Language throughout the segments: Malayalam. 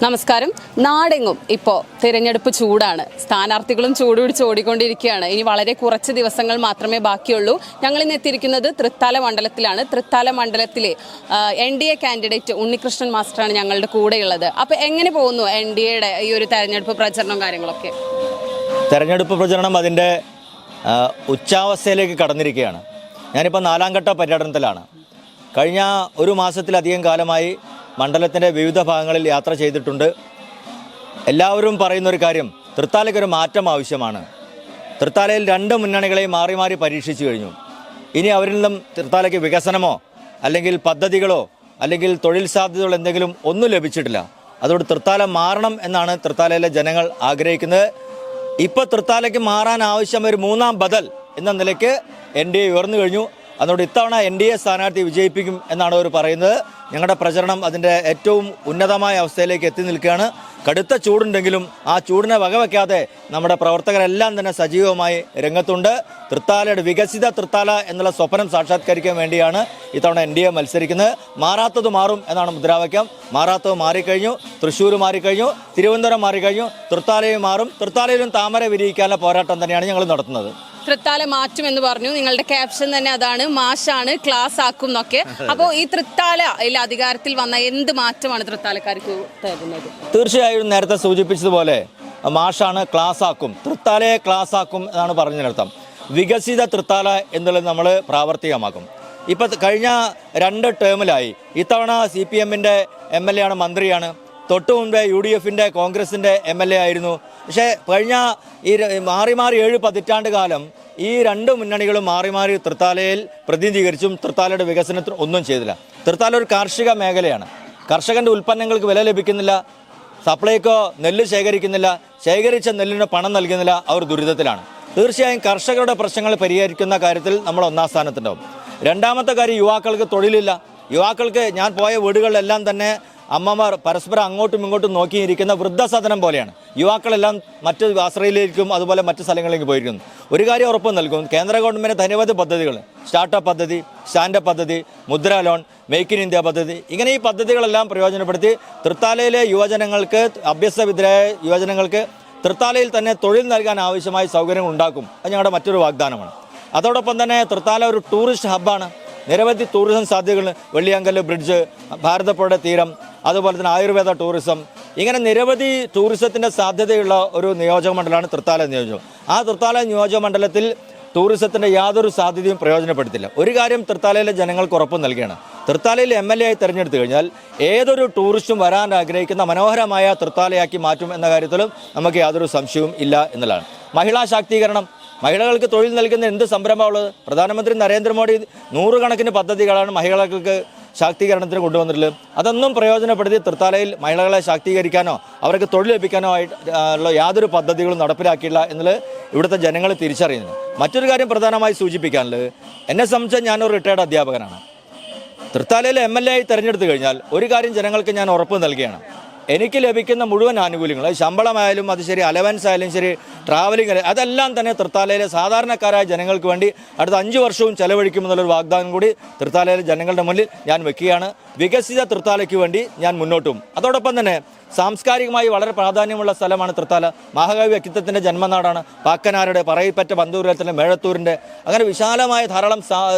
നമസ്കാരം. നാടെങ്ങും ഇപ്പോൾ തിരഞ്ഞെടുപ്പ് ചൂടാണ്. സ്ഥാനാർത്ഥികളും ചൂട് പിടിച്ച് ഓടിക്കൊണ്ടിരിക്കുകയാണ്. ഇനി വളരെ കുറച്ച് ദിവസങ്ങൾ മാത്രമേ ബാക്കിയുള്ളൂ. ഞങ്ങളിന്ന് എത്തിയിരിക്കുന്നത് തൃത്താല മണ്ഡലത്തിലാണ്. തൃത്താല മണ്ഡലത്തിലെ NDA കാൻഡിഡേറ്റ് ഉണ്ണികൃഷ്ണൻ മാസ്റ്ററാണ് ഞങ്ങളുടെ കൂടെയുള്ളത്. അപ്പോൾ എങ്ങനെ പോകുന്നു NDAയുടെ ഈ ഒരു തെരഞ്ഞെടുപ്പ് പ്രചരണവും കാര്യങ്ങളൊക്കെ? തെരഞ്ഞെടുപ്പ് പ്രചരണം അതിൻ്റെ ഉച്ചാവസ്ഥയിലേക്ക് കടന്നിരിക്കുകയാണ്. ഞാനിപ്പോൾ 4ാം ഘട്ട പര്യടനത്തിലാണ്. കഴിഞ്ഞ ഒരു മാസത്തിലധികം കാലമായി മണ്ഡലത്തിൻ്റെ വിവിധ ഭാഗങ്ങളിൽ യാത്ര ചെയ്തിട്ടുണ്ട്. എല്ലാവരും പറയുന്നൊരു കാര്യം, തൃത്താലയ്ക്കൊരു മാറ്റം ആവശ്യമാണ്. തൃത്താലയിൽ 2 മുന്നണികളെയും മാറി മാറി പരീക്ഷിച്ചു കഴിഞ്ഞു. ഇനി അവരിൽ നിന്നും തൃത്താലയ്ക്ക് വികസനമോ അല്ലെങ്കിൽ പദ്ധതികളോ അല്ലെങ്കിൽ തൊഴിൽ സാധ്യതകളോ എന്തെങ്കിലും ഒന്നും ലഭിച്ചിട്ടില്ല. അതുകൊണ്ട് തൃത്താല മാറണം എന്നാണ് തൃത്താലയിലെ ജനങ്ങൾ ആഗ്രഹിക്കുന്നത്. ഇപ്പോൾ തൃത്താലയ്ക്ക് മാറാൻ ആവശ്യം ഒരു 3ാം ബദൽ എന്ന നിലയ്ക്ക് NDA ഉയർന്നു കഴിഞ്ഞു. അതുകൊണ്ട് ഇത്തവണ NDA സ്ഥാനാർത്ഥി വിജയിപ്പിക്കും എന്നാണ് അവർ പറയുന്നത്. ഞങ്ങളുടെ പ്രചരണം അതിൻ്റെ ഏറ്റവും ഉന്നതമായ അവസ്ഥയിലേക്ക് എത്തി നിൽക്കുകയാണ്. കടുത്ത ചൂടുണ്ടെങ്കിലും ആ ചൂടിനെ വകവയ്ക്കാതെ നമ്മുടെ പ്രവർത്തകരെല്ലാം തന്നെ സജീവമായി രംഗത്തുണ്ട്. തൃത്താലയുടെ വികസിത തൃത്താല എന്നുള്ള സ്വപ്നം സാക്ഷാത്കരിക്കാൻ വേണ്ടിയാണ് ഇത്തവണ NDA മത്സരിക്കുന്നത്. മാറാത്തത് മാറും എന്നാണ് മുദ്രാവാക്യം. മാറാത്തത് മാറിക്കഴിഞ്ഞു. തൃശ്ശൂർ മാറിക്കഴിഞ്ഞു, തിരുവനന്തപുരം മാറിക്കഴിഞ്ഞു, തൃത്താലയും മാറും. തൃത്താലയിലും താമര വിരിയിക്കാനുള്ള പോരാട്ടം തന്നെയാണ് ഞങ്ങൾ നടത്തുന്നത്. തൃത്താല മാറ്റും എന്ന് പറഞ്ഞു. നിങ്ങളുടെ ക്യാപ്ഷൻ തന്നെ അതാണ്, മാഷാണ് ക്ലാസ് ആക്കും എന്നൊക്കെ. അപ്പോൾ ഈ തൃത്താലയിൽ അധികാരത്തിൽ വന്ന എന്ത് മാറ്റമാണ് തൃത്താലക്കാർക്ക് തരുന്നത്? തീർച്ചയായും നേരത്തെ സൂചിപ്പിച്ചതുപോലെ മാഷാണ് ക്ലാസ് ആക്കും, തൃത്താലയെ ക്ലാസ് ആക്കും എന്നാണ് പറഞ്ഞതിനർത്ഥം. വികസിത തൃത്താല എന്നുള്ളത് നമ്മൾ പ്രാവർത്തികമാക്കും. ഇപ്പം കഴിഞ്ഞ 2 ടേമിലായി ഇത്തവണ CPM-ൻ്റെ MLA ആണ്, മന്ത്രിയാണ്. തൊട്ടു മുമ്പേ UDF-ൻ്റെ കോൺഗ്രസിൻ്റെ MLA ആയിരുന്നു. പക്ഷേ കഴിഞ്ഞ ഈ മാറി 7 പതിറ്റാണ്ട് കാലം ഈ 2 മുന്നണികളും മാറി തൃത്താലയിൽ പ്രതിനിധീകരിച്ചും തൃത്താലയുടെ വികസനത്തിന് ഒന്നും ചെയ്തില്ല. തൃത്താല ഒരു കാർഷിക മേഖലയാണ്. കർഷകൻ്റെ ഉൽപ്പന്നങ്ങൾക്ക് വില ലഭിക്കുന്നില്ല. സപ്ലൈക്കോ നെല്ല് ശേഖരിക്കുന്നില്ല. ശേഖരിച്ച നെല്ലിന് പണം നൽകുന്നില്ല. അവർ ദുരിതത്തിലാണ്. തീർച്ചയായും കർഷകരുടെ പ്രശ്നങ്ങൾ പരിഹരിക്കുന്ന കാര്യത്തിൽ നമ്മൾ 1ാം സ്ഥാനത്തുണ്ടാവും. 2ാമത്തെ കാര്യം, യുവാക്കൾക്ക് തൊഴിലില്ല. യുവാക്കൾക്ക് ഞാൻ പോയ വീടുകളിലെല്ലാം തന്നെ അമ്മമാർ പരസ്പരം അങ്ങോട്ടും ഇങ്ങോട്ടും നോക്കിയിരിക്കുന്ന വൃദ്ധസദനം പോലെയാണ്. യുവാക്കളെല്ലാം മറ്റ് ആശ്രയിലേക്കും അതുപോലെ മറ്റ് സ്ഥലങ്ങളിലേക്ക് പോയിരിക്കുന്നു. ഒരു കാര്യം ഉറപ്പ് നൽകും, കേന്ദ്ര ഗവൺമെൻറ് ധനവധി പദ്ധതികൾ, സ്റ്റാർട്ടപ്പ് പദ്ധതി, സ്റ്റാൻഡപ്പ് പദ്ധതി, മുദ്ര ലോൺ, മേക്ക് ഇൻ ഇന്ത്യ പദ്ധതി, ഇങ്ങനെ ഈ പദ്ധതികളെല്ലാം പ്രയോജനപ്പെടുത്തി തൃത്താലയിലെ യുവജനങ്ങൾക്ക്, അഭ്യസ്തവിദ്യരായ യുവജനങ്ങൾക്ക് തൃത്താലയിൽ തന്നെ തൊഴിൽ നൽകാൻ ആവശ്യമായ സൗകര്യങ്ങൾ ഉണ്ടാക്കും. അത് ഞങ്ങളുടെ മറ്റൊരു വാഗ്ദാനമാണ്. അതോടൊപ്പം തന്നെ തൃത്താല ഒരു ടൂറിസ്റ്റ് ഹബ്ബാണ്. നിരവധി ടൂറിസം സാധ്യതകൾ, വെള്ളിയാങ്കല്ല് ബ്രിഡ്ജ്, ഭാരതപ്പുഴയുടെ തീരം, അതുപോലെ തന്നെ ആയുർവേദ ടൂറിസം, ഇങ്ങനെ നിരവധി ടൂറിസത്തിൻ്റെ സാധ്യതയുള്ള ഒരു നിയോജക മണ്ഡലമാണ് തൃത്താല നിയോജകം. ആ തൃത്താല നിയോജക മണ്ഡലത്തിൽ ടൂറിസത്തിൻ്റെ യാതൊരു സാധ്യതയും പ്രയോജനപ്പെടുത്തില്ല. ഒരു കാര്യം തൃത്താലയിലെ ജനങ്ങൾക്ക് ഉറപ്പ് നൽകുകയാണ്, തൃത്താലയിൽ MLA ആയി തിരഞ്ഞെടുത്തു കഴിഞ്ഞാൽ ഏതൊരു ടൂറിസ്റ്റും വരാൻ ആഗ്രഹിക്കുന്ന മനോഹരമായ തൃത്താലയാക്കി മാറ്റും എന്ന കാര്യത്തിലും നമുക്ക് യാതൊരു സംശയവും ഇല്ല എന്നുള്ളതാണ്. മഹിളാ ശാക്തീകരണം, മഹിളകൾക്ക് തൊഴിൽ നൽകുന്ന എന്ത് സംരംഭമുള്ളത്? പ്രധാനമന്ത്രി നരേന്ദ്രമോദി 100 കണക്കിന് പദ്ധതികളാണ് മഹിളകൾക്ക് ശാക്തീകരണത്തിന് കൊണ്ടുവന്നിട്ടുള്ളത്. അതൊന്നും പ്രയോജനപ്പെടുത്തി തൃത്താലയിൽ മഹിളകളെ ശാക്തീകരിക്കാനോ അവർക്ക് തൊഴിൽ ലഭിക്കാനോ ആയിട്ടുള്ള യാതൊരു പദ്ധതികളും നടപ്പിലാക്കിയില്ല എന്നുള്ളത് ഇവിടുത്തെ ജനങ്ങൾ തിരിച്ചറിയുന്നു. മറ്റൊരു കാര്യം പ്രധാനമായി സൂചിപ്പിക്കാനുള്ളത്, എന്നെ സംബന്ധിച്ച് ഞാനൊരു റിട്ടയർഡ് അധ്യാപകനാണ്. തൃത്താലയിലെ MLA ആയി തിരഞ്ഞെടുത്തു കഴിഞ്ഞാൽ ഒരു കാര്യം ജനങ്ങൾക്ക് ഞാൻ ഉറപ്പ് നൽകുകയാണ്, എനിക്ക് ലഭിക്കുന്ന മുഴുവൻ ആനുകൂല്യങ്ങൾ, ശമ്പളമായാലും അത് ശരി, അലവൻസ് ആയാലും ശരി, ട്രാവലിംഗ് ആയാലും, അതെല്ലാം തന്നെ തൃത്താലയിലെ സാധാരണക്കാരായ ജനങ്ങൾക്ക് വേണ്ടി അടുത്ത 5 വർഷവും ചെലവഴിക്കുമെന്നുള്ളൊരു വാഗ്ദാനം കൂടി തൃത്താലയിലെ ജനങ്ങളുടെ മുന്നിൽ ഞാൻ വെക്കുകയാണ്. വികസിത തൃത്താലയ്ക്ക് വേണ്ടി ഞാൻ മുന്നോട്ടും. അതോടൊപ്പം തന്നെ സാംസ്കാരികമായി വളരെ പ്രാധാന്യമുള്ള സ്ഥലമാണ് തൃത്താല. മഹാകവി വ്യക്തിത്വത്തിൻ്റെ ജന്മനാടാണ്. പാക്കനാരുടെ, പറയിപ്പറ്റ പന്തൂരത്തിൻ്റെ, മേഴത്തൂരിൻ്റെ, അങ്ങനെ വിശാലമായ ധാരാളം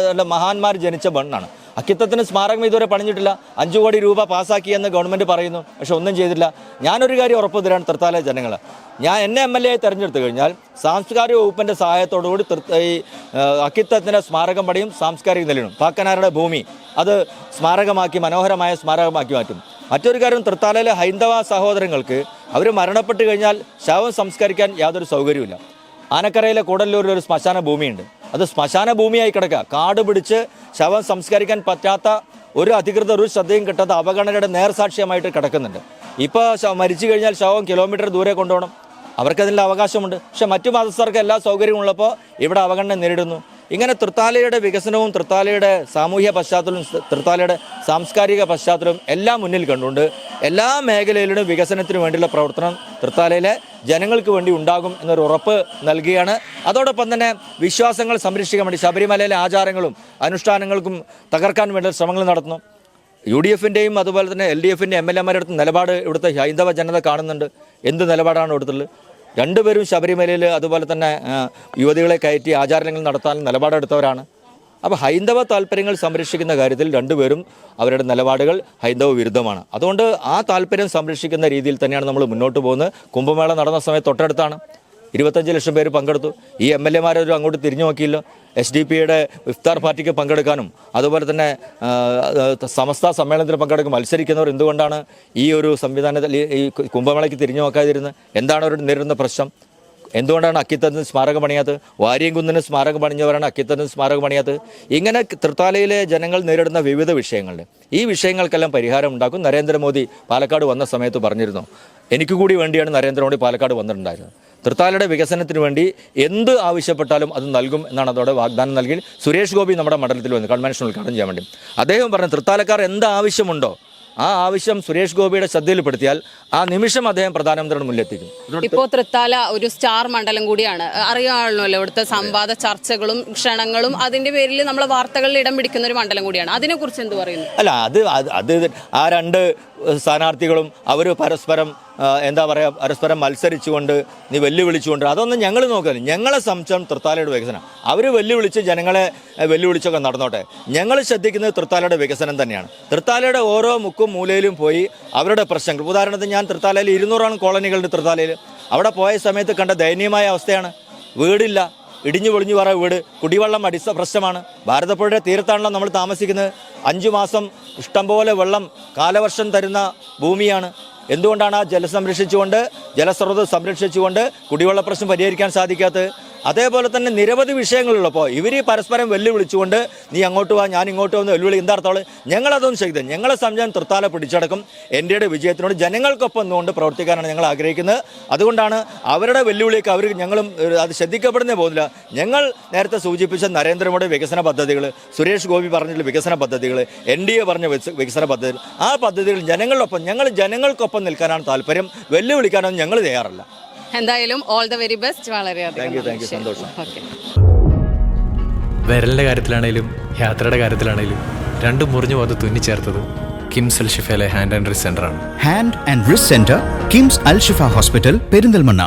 മഹാന്മാർ ജനിച്ച മണ്ണാണ്. അക്കിത്തത്തിന് സ്മാരകം ഇതുവരെ പണിഞ്ഞിട്ടില്ല. 5 കോടി രൂപ പാസ്സാക്കിയെന്ന് ഗവൺമെൻറ് പറയുന്നു, പക്ഷെ ഒന്നും ചെയ്തില്ല. ഞാനൊരു കാര്യം ഉറപ്പ് തരാണ് തൃത്താല ജനങ്ങൾ, എന്നെ MLA ആയി തിരഞ്ഞെടുത്തു കഴിഞ്ഞാൽ സാംസ്കാരിക വകുപ്പിൻ്റെ സഹായത്തോടുകൂടി ഈ അക്കിത്തത്തിൻ്റെ സ്മാരകം പണിയും, സാംസ്കാരിക നിലനിലും. പാക്കനാരുടെ ഭൂമി അത് സ്മാരകമാക്കി, മനോഹരമായ സ്മാരകമാക്കി മാറ്റും. മറ്റൊരു കാര്യം, തൃത്താലയിലെ ഹൈന്ദവ സഹോദരങ്ങൾക്ക് അവർ മരണപ്പെട്ട് കഴിഞ്ഞാൽ ശവം സംസ്കരിക്കാൻ യാതൊരു സൗകര്യമില്ല. ആനക്കരയിലെ കൂടല്ലൂരിൽ ഒരു ശ്മശാന ഭൂമിയുണ്ട്. അത് ശ്മശാന ഭൂമിയായി കിടക്കുക. കാട് പിടിച്ച് ശവം സംസ്കരിക്കാൻ പറ്റാത്ത, ഒരു അധികൃതർ ഒരു ശ്രദ്ധയും കിട്ടാത്ത അവഗണനയുടെ നേർസാക്ഷ്യമായിട്ട് കിടക്കുന്നുണ്ട്. ഇപ്പോൾ മരിച്ചു കഴിഞ്ഞാൽ ശവം കിലോമീറ്റർ ദൂരെ കൊണ്ടുപോകണം. അവർക്കതിൻ്റെ അവകാശമുണ്ട്. പക്ഷെ മറ്റു മതസ്ഥർക്ക് എല്ലാ സൗകര്യവും ഉള്ളപ്പോൾ ഇവിടെ അവഗണന നേരിടുന്നു. ഇങ്ങനെ തൃത്താലയുടെ വികസനവും തൃത്താലയുടെ സാമൂഹ്യ പശ്ചാത്തലവും തൃത്താലയുടെ സാംസ്കാരിക പശ്ചാത്തലവും എല്ലാം മുന്നിൽ കണ്ടുകൊണ്ട് എല്ലാ മേഖലയിലും വികസനത്തിന് വേണ്ടിയുള്ള പ്രവർത്തനം തൃത്താലയിലെ ജനങ്ങൾക്ക് വേണ്ടി ഉണ്ടാകും എന്നൊരു ഉറപ്പ് നൽകുകയാണ്. അതോടൊപ്പം തന്നെ വിശ്വാസങ്ങൾ സംരക്ഷിക്കാൻ വേണ്ടി ശബരിമലയിലെ ആചാരങ്ങളും അനുഷ്ഠാനങ്ങൾക്കും തകർക്കാൻ വേണ്ടി ശ്രമങ്ങൾ നടത്തുന്നു. UDFിൻ്റെയും അതുപോലെ തന്നെ LDFിൻ്റെ MLA അടുത്ത് നിലപാട് ഇവിടുത്തെ ഹൈന്ദവ ജനത കാണുന്നുണ്ട്. എന്ത് നിലപാടാണ് ഇവിടുത്തുള്ളത്? രണ്ടുപേരും ശബരിമലയിൽ അതുപോലെ തന്നെ യുവതികളെ കയറ്റി ആചാരങ്ങൾ നടത്താൻ നിലപാടെടുത്തവരാണ്. അപ്പോൾ ഹൈന്ദവ താല്പര്യങ്ങൾ സംരക്ഷിക്കുന്ന കാര്യത്തിൽ രണ്ടുപേരും അവരുടെ നിലപാടുകൾ ഹൈന്ദവ വിരുദ്ധമാണ്. അതുകൊണ്ട് ആ താല്പര്യം സംരക്ഷിക്കുന്ന രീതിയിൽ തന്നെയാണ് നമ്മൾ മുന്നോട്ട് പോകുന്നത്. കുംഭമേള നടന്ന സമയത്ത് തൊട്ടടുത്താണ് 25 ലക്ഷം പേര് പങ്കെടുത്തു. ഈ MLA-മാരൊരു അങ്ങോട്ട് തിരിഞ്ഞു നോക്കിയില്ലോ. SDP-യുടെ ഇഫ്താർ പാർട്ടിക്ക് പങ്കെടുക്കാനും അതുപോലെ തന്നെ സമസ്ത സമ്മേളനത്തിൽ പങ്കെടുക്കാൻ മത്സരിക്കുന്നവർ എന്തുകൊണ്ടാണ് ഈ ഒരു സംവിധാനത്തിൽ ഈ കുംഭമേളയ്ക്ക് തിരിഞ്ഞു നോക്കാതിരുന്നത്? എന്താണ് അവർ നേരിടുന്ന പ്രശ്നം? എന്തുകൊണ്ടാണ് അക്കിത്തത്തിന് സ്മാരകം പണിയാത്തത്? വാര്യംകുന്നിന് സ്മാരകം പണിഞ്ഞവരാണ് അക്കിത്തത്തിന് സ്മാരകം പണിയാത്തത്. ഇങ്ങനെ തൃത്താലയിലെ ജനങ്ങൾ നേരിടുന്ന വിവിധ വിഷയങ്ങളുണ്ട്. ഈ വിഷയങ്ങൾക്കെല്ലാം പരിഹാരം ഉണ്ടാക്കും. നരേന്ദ്രമോദി പാലക്കാട് വന്ന സമയത്ത് പറഞ്ഞിരുന്നു. എനിക്ക് കൂടി വേണ്ടിയാണ് നരേന്ദ്രമോദി പാലക്കാട് വന്നിട്ടുണ്ടായിരുന്നത്. തൃത്താലയുടെ വികസനത്തിന് വേണ്ടി എന്ത് ആവശ്യപ്പെട്ടാലും അത് നൽകും എന്നാണ് അതോടെ വാഗ്ദാനം നൽകി. സുരേഷ് ഗോപി നമ്മുടെ മണ്ഡലത്തിൽ വന്നു കൺവെൻഷൻ ഉദ്ഘാടനം ചെയ്യാൻ വേണ്ടി. അദ്ദേഹം പറഞ്ഞു തൃത്താലക്കാർ എന്ത് ആവശ്യമുണ്ടോ ആ ആവശ്യം സുരേഷ് ഗോപിയുടെ ശ്രദ്ധയിൽപ്പെടുത്തിയാൽ ആ നിമിഷം അദ്ദേഹം പ്രധാനമന്ത്രിയുടെ മുന്നിലെത്തിക്കും. ഇപ്പോൾ തൃത്താല ഒരു സ്റ്റാർ മണ്ഡലം കൂടിയാണ്. അറിയാമല്ലോ ഇവിടുത്തെ സംവാദ ചർച്ചകളും ക്ഷണങ്ങളും അതിന്റെ പേരിൽ നമ്മളെ വാർത്തകളിൽ ഇടം പിടിക്കുന്ന ഒരു മണ്ഡലം കൂടിയാണ്. അതിനെക്കുറിച്ച് എന്ത് പറയുന്നു? അല്ല, അത് ആ രണ്ട് സ്ഥാനാർത്ഥികളും അവർ പരസ്പരം പരസ്പരം മത്സരിച്ചുകൊണ്ട് വെല്ലുവിളിച്ചുകൊണ്ട് അതൊന്നും ഞങ്ങൾ നോക്കില്ല. ഞങ്ങളെ സംശയം തൃത്താലയുടെ വികസനം. അവർ വെല്ലുവിളിച്ച് ജനങ്ങളെ വെല്ലുവിളിച്ചൊക്കെ നടന്നോട്ടെ. ഞങ്ങൾ ശ്രദ്ധിക്കുന്നത് തൃത്താലയുടെ വികസനം തന്നെയാണ്. തൃത്താലയുടെ ഓരോ മുക്കും മൂലയിലും പോയി അവരുടെ പ്രശ്നങ്ങൾ, ഉദാഹരണത്തിന് ഞാൻ തൃത്താലയിൽ 200 കോളനികളുണ്ട്. തൃത്താലയിൽ അവിടെ പോയ സമയത്ത് കണ്ട ദയനീയമായ അവസ്ഥയാണ്. വീടില്ല, ഇടിഞ്ഞു പൊളിഞ്ഞു പറ വീട്, കുടിവെള്ളം പ്രശ്നമാണ്. ഭാരതപ്പുഴയുടെ തീരത്താണല്ലോ നമ്മൾ താമസിക്കുന്നത്. 5 മാസം ഇഷ്ടംപോലെ വെള്ളം കാലവർഷം തരുന്ന ഭൂമിയാണ്. എന്തുകൊണ്ടാണ് ആ ജലസ്രോതസ് സംരക്ഷിച്ചുകൊണ്ട് കുടിവെള്ള പ്രശ്നം പരിഹരിക്കാൻ സാധിക്കാത്തത്? അതേപോലെ തന്നെ നിരവധി വിഷയങ്ങളുള്ളപ്പോൾ ഇവർ പരസ്പരം വെല്ലുവിളിച്ചുകൊണ്ട് നീ അങ്ങോട്ട് വാ ഞാൻ ഇങ്ങോട്ട് വന്ന് വെല്ലുവിളി എന്താർത്ഥോളൂ. ഞങ്ങളതൊന്നും ചെയ്തത്. ഞങ്ങളെ സംശയം തൃത്താല പിടിച്ചടക്കും. NDAയുടെ വിജയത്തിനോട് ജനങ്ങൾക്കൊപ്പം നിന്നുകൊണ്ട് പ്രവർത്തിക്കാനാണ് ഞങ്ങൾ ആഗ്രഹിക്കുന്നത്. അതുകൊണ്ടാണ് അവരുടെ വെല്ലുവിളിയൊക്കെ ഞങ്ങളും അത് ശ്രദ്ധിക്കപ്പെടുന്നേ പോകുന്നില്ല. ഞങ്ങൾ നേരത്തെ സൂചിപ്പിച്ച നരേന്ദ്രമോദി വികസന പദ്ധതികൾ, സുരേഷ് ഗോപി പറഞ്ഞിട്ടുള്ള വികസന പദ്ധതികൾ, NDA പറഞ്ഞ വികസന പദ്ധതികൾ, ആ പദ്ധതികൾ ജനങ്ങൾക്കൊപ്പം നിൽക്കാനാണ് താല്പര്യം. വെല്ലുവിളിക്കാനൊന്നും ഞങ്ങൾ തയ്യാറല്ല. എന്തായാലും ഓൾ ദ വെരി ബെസ്റ്റ്. വളരെയധികം സന്തോഷം. വിരലിൻ്റെ കാര്യത്തിലാണേലും യാത്രയുടെ കാര്യത്തിലാണേലും രണ്ടും മുറിഞ്ഞു പോകാതെ തുന്നിച്ചേർത്തത് കിംസ് അൽ ഷിഫയിലെ ഹാൻഡ് ആൻഡ് റിസ്റ്റ് സെൻ്ററാണ്. Hand and wrist centre, KIMS Al Shifa hospital, Perinthalmanna.